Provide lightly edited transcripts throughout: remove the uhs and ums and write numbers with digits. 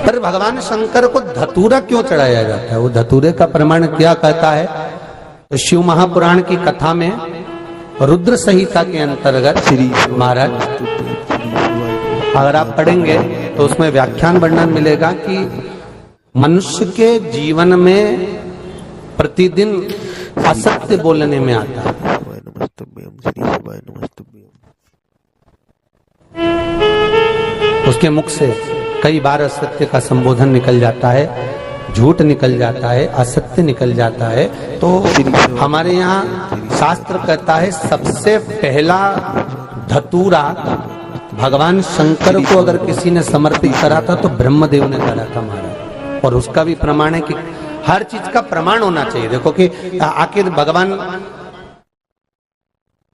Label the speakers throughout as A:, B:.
A: पर भगवान शंकर को धतूरा क्यों चढ़ाया जाता है? वो धतूरे का प्रमाण क्या कहता है? तो शिव महापुराण की कथा में रुद्र संहिता के अंतर्गत श्री महाराज अगर आप पढ़ेंगे तो उसमें व्याख्यान वर्णन मिलेगा कि मनुष्य के जीवन में प्रतिदिन असत्य बोलने में आता है। उसके मुख से कई बार असत्य का संबोधन निकल जाता है, झूठ निकल जाता है, असत्य निकल जाता है। तो हमारे यहाँ शास्त्र कहता है सबसे पहला धतूरा भगवान शंकर को अगर किसी ने समर्पित करा था तो ब्रह्मदेव ने करा था महाराज। और उसका भी प्रमाण है कि हर चीज का प्रमाण होना चाहिए। देखो कि आखिर भगवान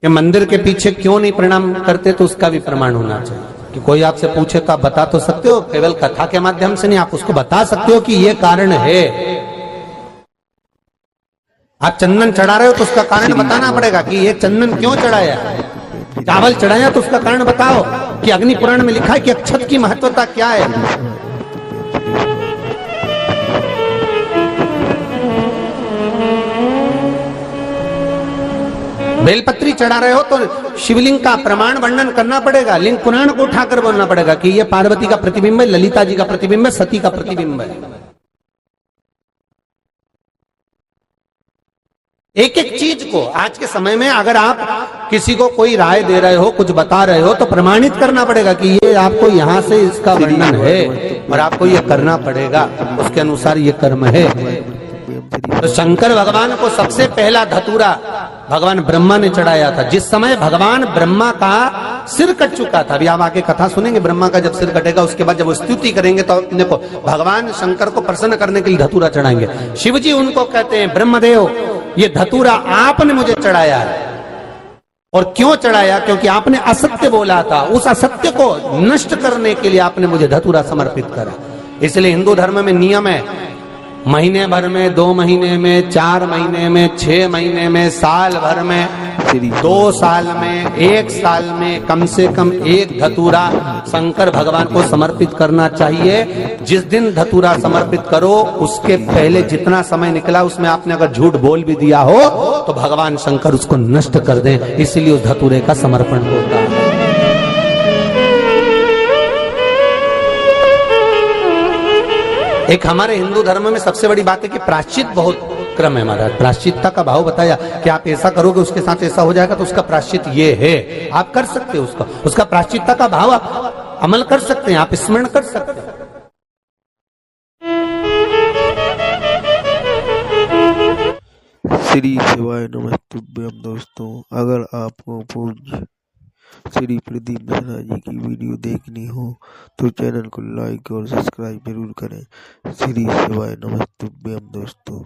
A: के मंदिर के पीछे क्यों नहीं प्रणाम करते, तो उसका भी प्रमाण होना चाहिए। कि कोई आपसे पूछे तो आप बता तो सकते हो, केवल कथा के माध्यम से नहीं, आप उसको बता सकते हो कि ये कारण है। आप चंदन चढ़ा रहे हो तो उसका कारण बताना पड़ेगा कि ये चंदन क्यों चढ़ाया। चावल चढ़ाया तो उसका कारण बताओ कि अग्नि पुराण में लिखा है कि अक्षत की महत्वता क्या है। बेलपत्री चढ़ा रहे हो तो शिवलिंग का प्रमाण वर्णन करना पड़ेगा, लिंग पुराण को उठाकर बोलना पड़ेगा कि ये पार्वती का प्रतिबिंब है, ललिता जी का प्रतिबिंब है, सती का प्रतिबिंब है। एक एक चीज को आज के समय में अगर आप किसी को कोई राय दे रहे हो, कुछ बता रहे हो, तो प्रमाणित करना पड़ेगा कि ये आपको यहां से इसका वर्णन है और आपको ये करना पड़ेगा, उसके अनुसार ये कर्म है। तो शंकर भगवान को सबसे पहला धतूरा भगवान ब्रह्मा ने चढ़ाया था। जिस समय भगवान ब्रह्मा का सिर कट चुका था, अभी आप आगे कथा सुनेंगे, ब्रह्मा का जब सिर कटेगा उसके बाद जब वो स्तुति करेंगे तो देखो भगवान शंकर को प्रसन्न करने के लिए धतूरा चढ़ाएंगे। शिव जी उनको कहते हैं ब्रह्मदेव ये धतूरा आपने मुझे चढ़ाया है। और क्यों चढ़ाया? क्योंकि आपने असत्य बोला था, उस असत्य को नष्ट करने के लिए आपने मुझे धतूरा समर्पित करा। इसलिए हिंदू धर्म में नियम है, महीने भर में, 2 महीने में, 4 महीने में, 6 महीने में, साल भर में, 2 साल में, 1 साल में कम से कम एक धतूरा शंकर भगवान को समर्पित करना चाहिए। जिस दिन धतूरा समर्पित करो उसके पहले जितना समय निकला उसमें आपने अगर झूठ बोल भी दिया हो तो भगवान शंकर उसको नष्ट कर दें, इसलिए उस धतूरे का समर्पण होता है। एक हमारे हिंदू धर्म में सबसे बड़ी बात है कि प्रायश्चित बहुत क्रम है महाराज। प्रायश्चितता का भाव बताया कि आप ऐसा करोगे उसके साथ ऐसा हो जाएगा, तो उसका प्रायश्चित ये है। आप कर सकते हो उसका प्रायश्चितता का भाव आप अमल कर सकते हैं, आप स्मरण कर सकते हैं।
B: श्री शिवाय नमस्तुभ्यम। दोस्तों, अगर आपको पूज्य श्री प्रदीप मेहरा जी की वीडियो देखनी हो तो चैनल को लाइक और सब्सक्राइब जरूर करें। श्री शिवाय नमस्तुभ्यम दोस्तों।